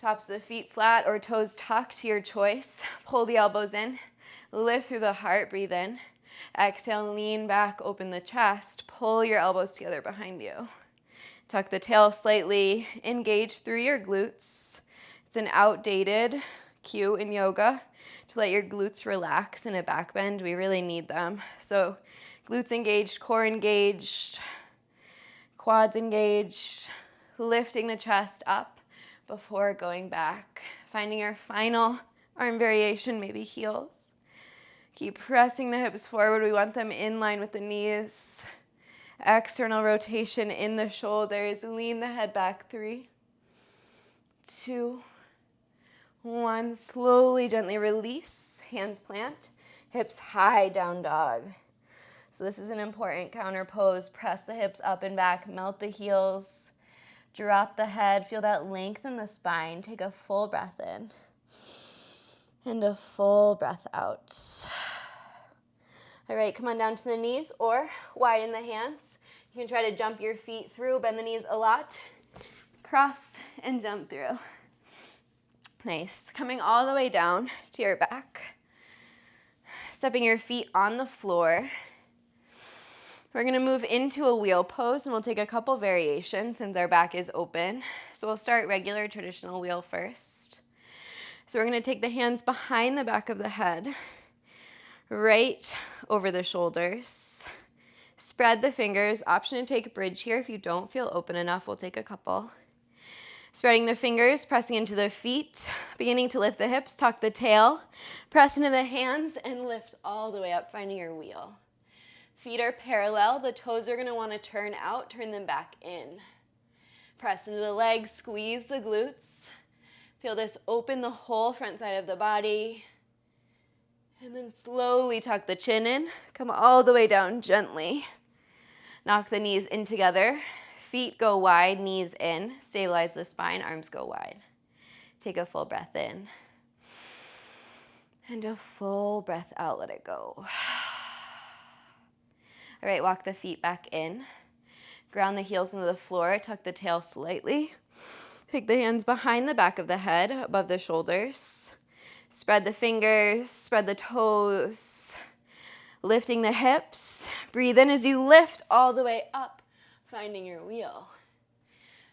Tops of the feet flat or toes tucked to your choice. Pull the elbows in. Lift through the heart, breathe in. Exhale, lean back, open the chest. Pull your elbows together behind you. Tuck the tail slightly. Engage through your glutes. It's an outdated cue in yoga to let your glutes relax in a back bend. We really need them. So glutes engaged, core engaged, quads engaged, lifting the chest up before going back. Finding our final arm variation, maybe heels. Keep pressing the hips forward. We want them in line with the knees. External rotation in the shoulders. Lean the head back. 3, 2, 1. Slowly, gently release. Hands plant. Hips high, down dog. So this is an important counter pose. Press the hips up and back. Melt the heels. Drop the head. Feel that length in the spine. Take a full breath in. And a full breath out. All right, come on down to the knees or widen the hands. You can try to jump your feet through, bend the knees a lot. Cross and jump through. Nice. Coming all the way down to your back. Stepping your feet on the floor. We're going to move into a wheel pose, and we'll take a couple variations since our back is open. So we'll start regular traditional wheel first. So we're going to take the hands behind the back of the head, right over the shoulders. Spread the fingers. Option to take a bridge here. If you don't feel open enough, we'll take a couple. Spreading the fingers, pressing into the feet, beginning to lift the hips, tuck the tail, press into the hands, and lift all the way up, finding your wheel. Feet are parallel. The toes are going to want to turn out, turn them back in. Press into the legs, squeeze the glutes. Feel this open the whole front side of the body. And then slowly tuck the chin in. Come all the way down gently. Knock the knees in together. Feet go wide, knees in. Stabilize the spine, arms go wide. Take a full breath in. And a full breath out, let it go. All right, walk the feet back in. Ground the heels into the floor, tuck the tail slightly. Take the hands behind the back of the head, above the shoulders. Spread the fingers, spread the toes. Lifting the hips. Breathe in as you lift all the way up, finding your wheel.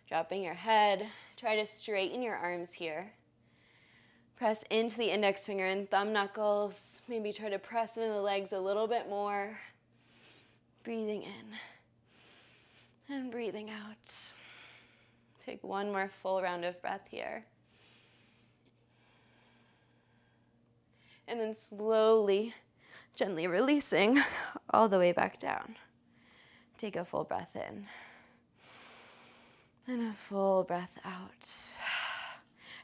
Dropping your head. Try to straighten your arms here. Press into the index finger and thumb knuckles. Maybe try to press into the legs a little bit more. Breathing in and breathing out. Take one more full round of breath here. And then slowly, gently releasing all the way back down. Take a full breath in. And a full breath out.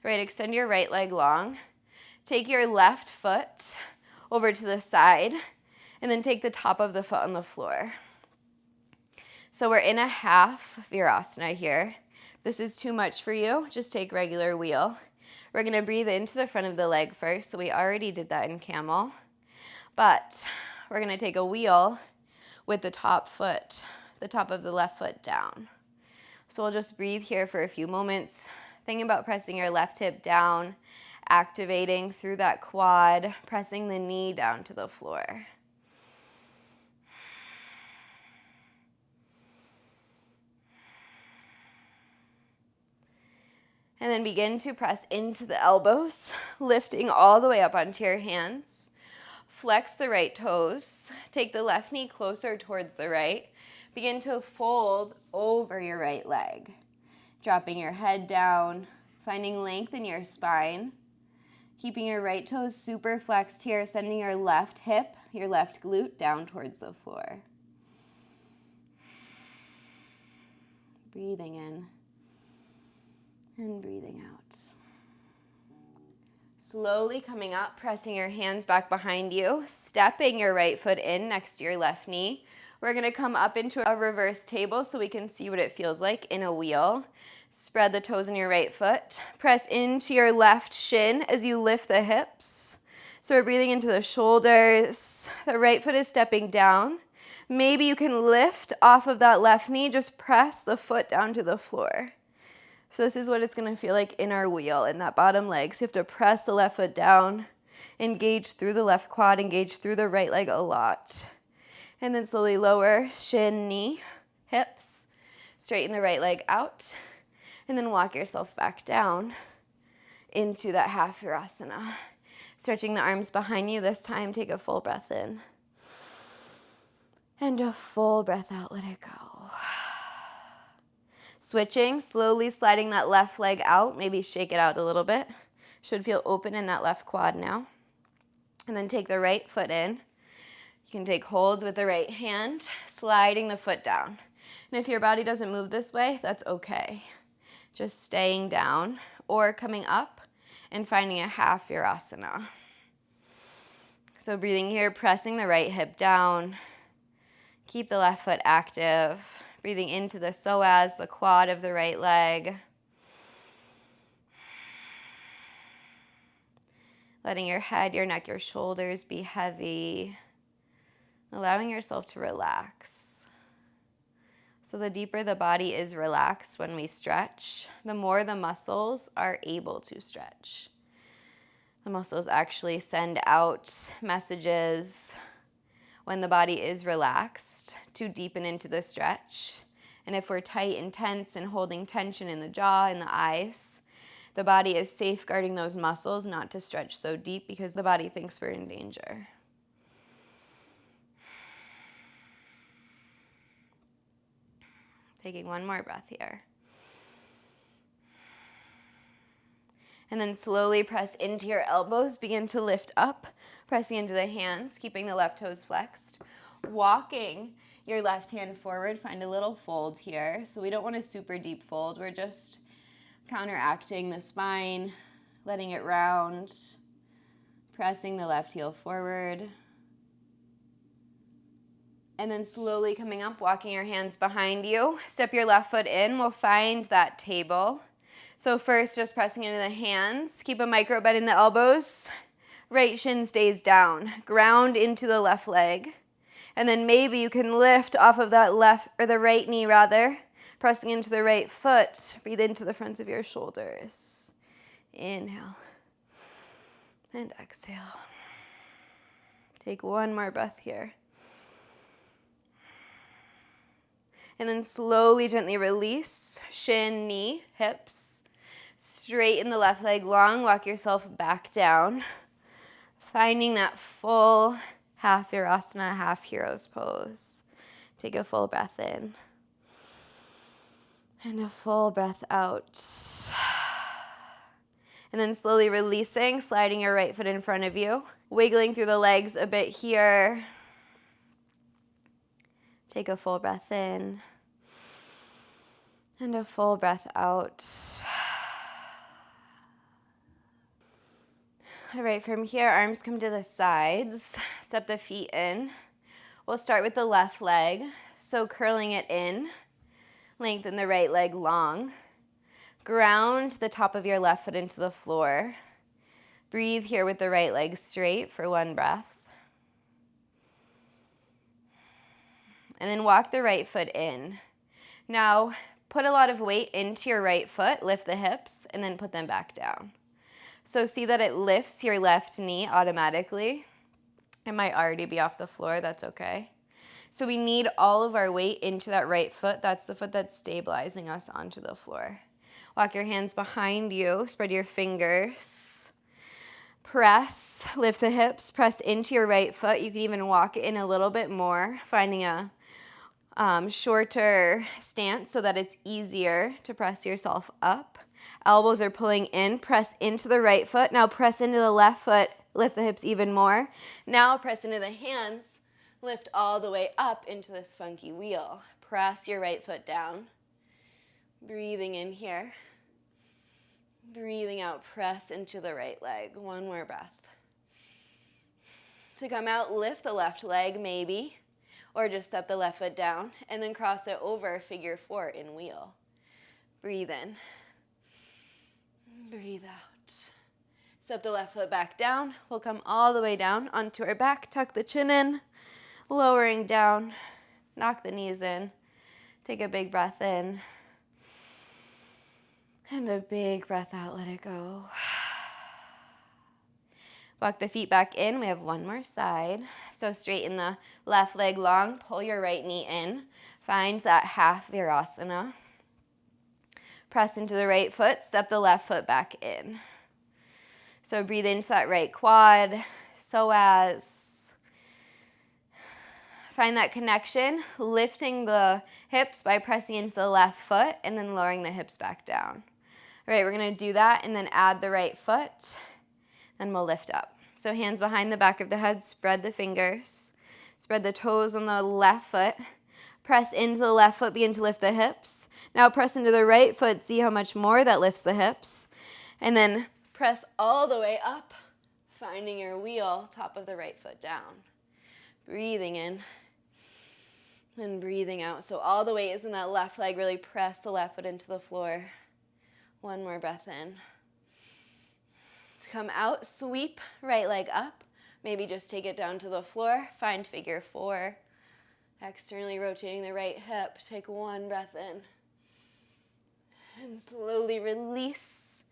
All right, extend your right leg long. Take your left foot over to the side, and then take the top of the foot on the floor. So we're in a half Virasana here. If this is too much for you, just take regular wheel. We're gonna breathe into the front of the leg first, so we already did that in Camel. But we're gonna take a wheel with the top foot, the top of the left foot down. So we'll just breathe here for a few moments. Think about pressing your left hip down, activating through that quad, pressing the knee down to the floor. And then begin to press into the elbows, lifting all the way up onto your hands. Flex the right toes. Take the left knee closer towards the right. Begin to fold over your right leg. Dropping your head down, finding length in your spine. Keeping your right toes super flexed here, sending your left hip, your left glute down towards the floor. Breathing in. And breathing out. Slowly coming up, pressing your hands back behind you, stepping your right foot in next to your left knee. We're gonna come up into a reverse table so we can see what it feels like in a wheel. Spread the toes on your right foot. Press into your left shin as you lift the hips. So we're breathing into the shoulders. The right foot is stepping down. Maybe you can lift off of that left knee, just press the foot down to the floor. So this is what it's gonna feel like in our wheel, in that bottom leg. So you have to press the left foot down, engage through the left quad, engage through the right leg a lot. And then slowly lower, shin, knee, hips. Straighten the right leg out. And then walk yourself back down into that half Virasana. Stretching the arms behind you. This time, take a full breath in. And a full breath out, let it go. Switching, slowly sliding that left leg out. Maybe shake it out a little bit. Should feel open in that left quad now. And then take the right foot in. You can take holds with the right hand, sliding the foot down. And if your body doesn't move this way, that's okay. Just staying down or coming up and finding a half Virasana. So breathing here, pressing the right hip down. Keep the left foot active. Breathing into the psoas, the quad of the right leg. Letting your head, your neck, your shoulders be heavy. Allowing yourself to relax. So the deeper the body is relaxed when we stretch, the more the muscles are able to stretch. The muscles actually send out messages when the body is relaxed to deepen into the stretch. And if we're tight and tense and holding tension in the jaw and the eyes, the body is safeguarding those muscles not to stretch so deep because the body thinks we're in danger. Taking one more breath here. And then slowly press into your elbows, begin to lift up, pressing into the hands, keeping the left toes flexed. Walking your left hand forward, find a little fold here. So we don't want a super deep fold, we're just counteracting the spine, letting it round, Pressing the left heel forward. And then slowly coming up, walking your hands behind you. Step your left foot in. We'll find that table. So first, just pressing into the hands. Keep a micro bend in the elbows. Right shin stays down. Ground into the left leg. And then maybe you can lift off of that left, or the right knee rather. Pressing into the right foot. Breathe into the fronts of your shoulders. Inhale. And exhale. Take one more breath here. And then slowly, gently release. Shin, knee, hips. Straighten the left leg long. Walk yourself back down. Finding that full half Virasana, half Hero's pose. Take a full breath in. And a full breath out. And then slowly releasing, sliding your right foot in front of you. Wiggling through the legs a bit here. Take a full breath in. And a full breath out. All right, from here, arms come to the sides. Step the feet in. We'll start with the left leg. So curling it in. Lengthen the right leg long. Ground the top of your left foot into the floor. Breathe here with the right leg straight for one breath. And then walk the right foot in. Now, put a lot of weight into your right foot, lift the hips, and then put them back down. So see that it lifts your left knee automatically. It might already be off the floor, that's okay. So we need all of our weight into that right foot. That's the foot that's stabilizing us onto the floor. Walk your hands behind you, spread your fingers. Press, lift the hips, press into your right foot. You can even walk it in a little bit more, finding a shorter stance so that it's easier to press yourself up. Elbows are pulling in, press into the right foot. Now press into the left foot, lift the hips even more. Now press into the hands, lift all the way up into this funky wheel. Press your right foot down. Breathing in here. Breathing out, press into the right leg. One more breath. To come out, lift the left leg maybe, or just step the left foot down, and then cross it over, figure four in wheel. Breathe in. Breathe out. Step the left foot back down. We'll come all the way down onto our back. Tuck the chin in, lowering down. Knock the knees in. Take a big breath in. And a big breath out, let it go. Walk the feet back in. We have one more side. So straighten the left leg long. Pull your right knee in. Find that half Virasana. Press into the right foot. Step the left foot back in. So breathe into that right quad. Psoas. Find that connection. Lifting the hips by pressing into the left foot and then lowering the hips back down. All right, we're going to do that and then add the right foot. Then we'll lift up. So hands behind the back of the head, spread the fingers. Spread the toes on the left foot. Press into the left foot, begin to lift the hips. Now press into the right foot, see how much more that lifts the hips. And then press all the way up, finding your wheel, top of the right foot down. Breathing in and breathing out. So all the weight is in that left leg, really press the left foot into the floor. One more breath in. To come out, sweep right leg up. Maybe just take it down to the floor. Find figure four. Externally rotating the right hip. Take one breath in. And slowly release.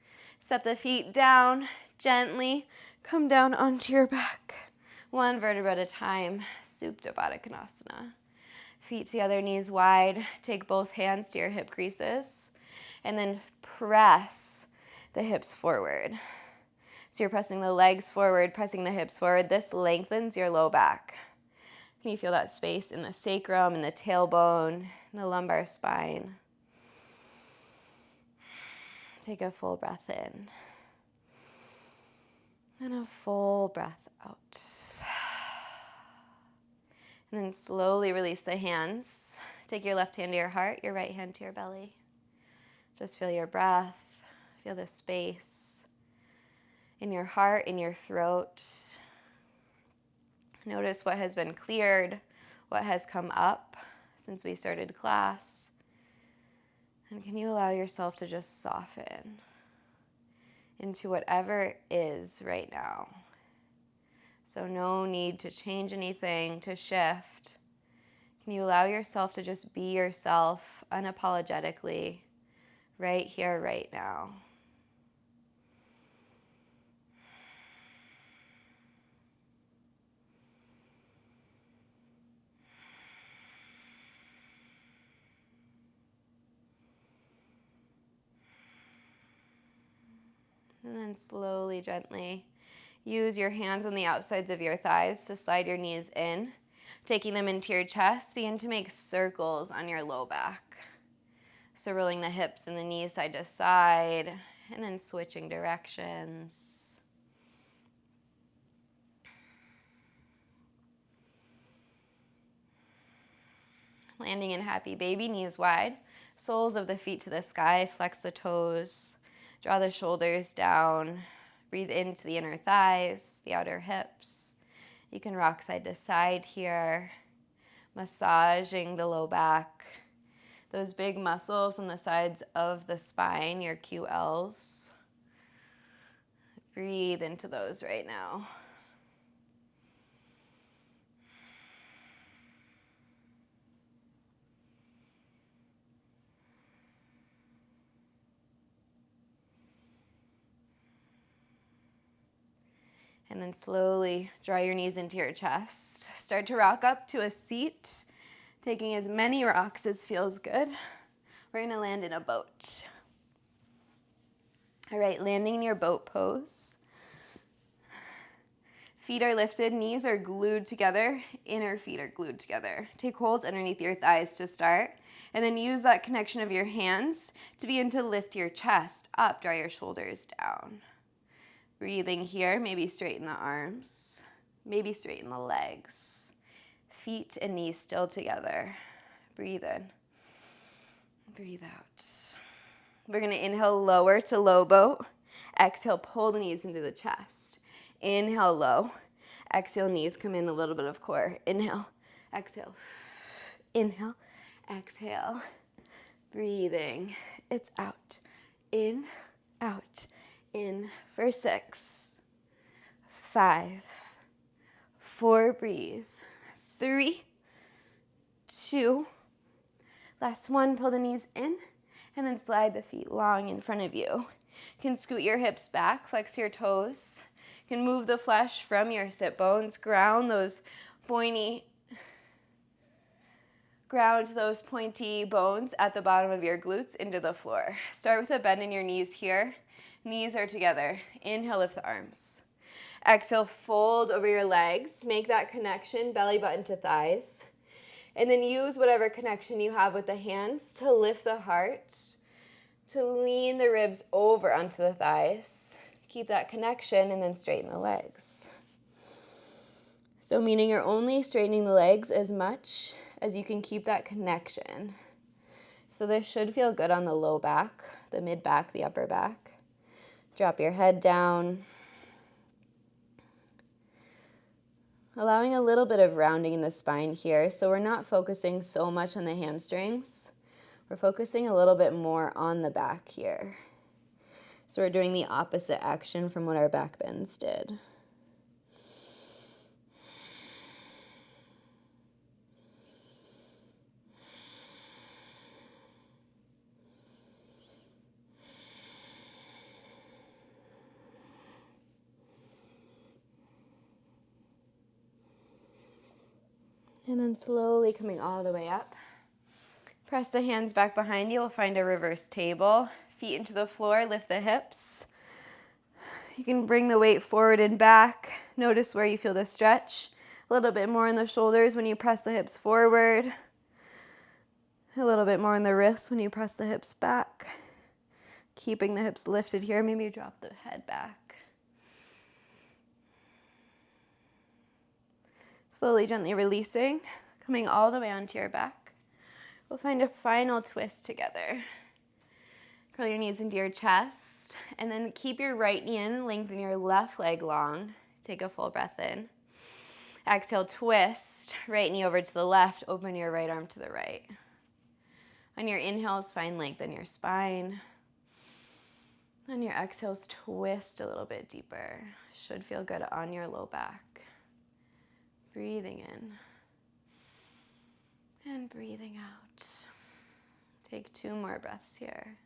Step the feet down. Gently come down onto your back. One vertebra at a time. Supta Baddha Konasana. Feet together, knees wide. Take both hands to your hip creases. And then press the hips forward. So you're pressing the legs forward, pressing the hips forward. This lengthens your low back. Can you feel that space in the sacrum, in the tailbone, in the lumbar spine? Take a full breath in. And a full breath out. And then slowly release the hands. Take your left hand to your heart, your right hand to your belly. Just feel your breath, feel the space. in your heart, in your throat. Notice what has been cleared, what has come up since we started class. And can you allow yourself to just soften into whatever is right now? So no need to change anything, to shift. Can you allow yourself to just be yourself unapologetically right here, right now? And then slowly, gently, use your hands on the outsides of your thighs to slide your knees in. Taking them into your chest, begin to make circles on your low back. So rolling the hips and the knees side to side, and then switching directions. Landing in happy baby, knees wide, soles of the feet to the sky, flex the toes, draw the shoulders down, breathe into the inner thighs, the outer hips. You can rock side to side here, massaging the low back, those big muscles on the sides of the spine, your QLs. Breathe into those right now. And then slowly draw your knees into your chest. Start to rock up to a seat, taking as many rocks as feels good. We're gonna land in a boat. All right, landing in your boat pose. Feet are lifted, knees are glued together, inner feet are glued together. Take hold underneath your thighs to start, and then use that connection of your hands to begin to lift your chest up, draw your shoulders down. Breathing here, maybe straighten the arms, maybe straighten the legs. Feet and knees still together. Breathe in, breathe out. We're gonna inhale, lower to low boat. Exhale, pull the knees into the chest. Inhale, low. Exhale, knees come in, a little bit of core. Inhale, exhale, inhale, exhale. Breathing, it's out. In, out. In for 6, 5, 4, breathe. 3, 2, last one, pull the knees in, and then slide the feet long in front of you. You can scoot your hips back, flex your toes. You can move the flesh from your sit bones, ground those pointy bones at the bottom of your glutes into the floor. Start with a bend in your knees here. Knees are together. Inhale, lift the arms. Exhale, fold over your legs. Make that connection, belly button to thighs. And then use whatever connection you have with the hands to lift the heart, to lean the ribs over onto the thighs. Keep that connection and then straighten the legs. So meaning you're only straightening the legs as much as you can keep that connection. So this should feel good on the low back, the mid back, the upper back. Drop your head down. Allowing a little bit of rounding in the spine here. So we're not focusing so much on the hamstrings. We're focusing a little bit more on the back here. So we're doing the opposite action from what our back bends did. And then slowly coming all the way up. Press the hands back behind you. We'll find a reverse table. Feet into the floor, lift the hips. You can bring the weight forward and back. Notice where you feel the stretch. A little bit more in the shoulders when you press the hips forward. A little bit more in the wrists when you press the hips back. Keeping the hips lifted here. Maybe you drop the head back. Slowly, gently releasing, coming all the way onto your back. We'll find a final twist together. Curl your knees into your chest, and then keep your right knee in, lengthen your left leg long. Take a full breath in. Exhale, twist, right knee over to the left, open your right arm to the right. On your inhales, find length in your spine. On your exhales, twist a little bit deeper. Should feel good on your low back. Breathing in and breathing out. Take 2 more breaths here.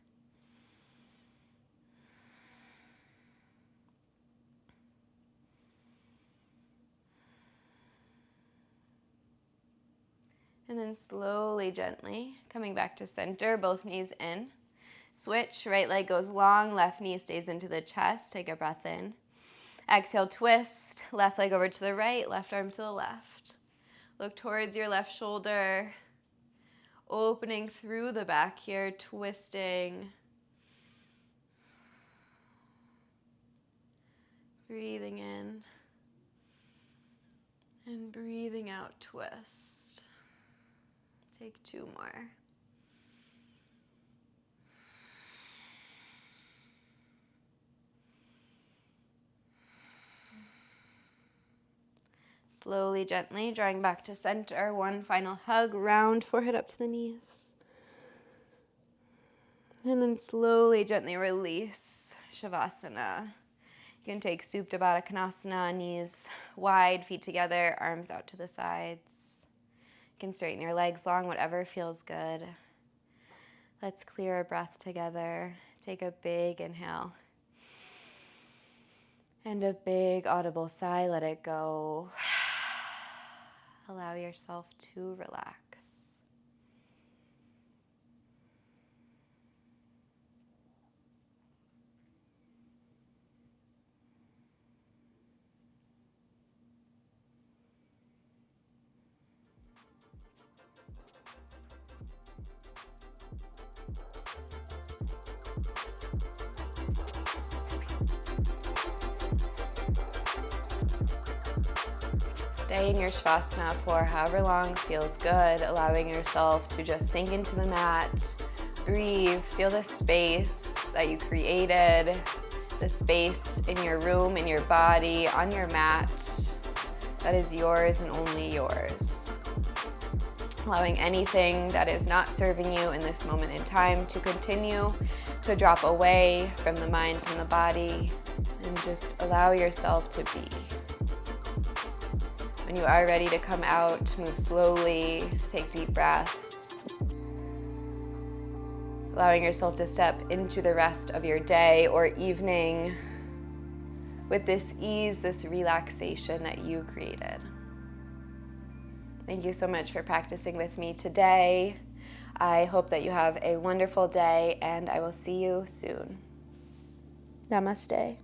And then slowly, gently, coming back to center, both knees in. Switch, right leg goes long, left knee stays into the chest. Take a breath in. Exhale, twist, left leg over to the right, left arm to the left. Look towards your left shoulder, opening through the back here, twisting. Breathing in and breathing out, twist. Take 2 more. Slowly, gently, drawing back to center. 1 final hug, round forehead up to the knees. And then slowly, gently release, Shavasana. You can take Supta Baddha Konasana, knees wide, feet together, arms out to the sides. You can straighten your legs long, whatever feels good. Let's clear our breath together. Take a big inhale. And a big audible sigh, let it go. Allow yourself to relax. Stay in your Shavasana for however long feels good, allowing yourself to just sink into the mat, breathe, feel the space that you created, the space in your room, in your body, on your mat, that is yours and only yours. Allowing anything that is not serving you in this moment in time to continue to drop away from the mind, from the body, and just allow yourself to be. When you are ready to come out, move slowly, take deep breaths. Allowing yourself to step into the rest of your day or evening with this ease, this relaxation that you created. Thank you so much for practicing with me today. I hope that you have a wonderful day, and I will see you soon. Namaste.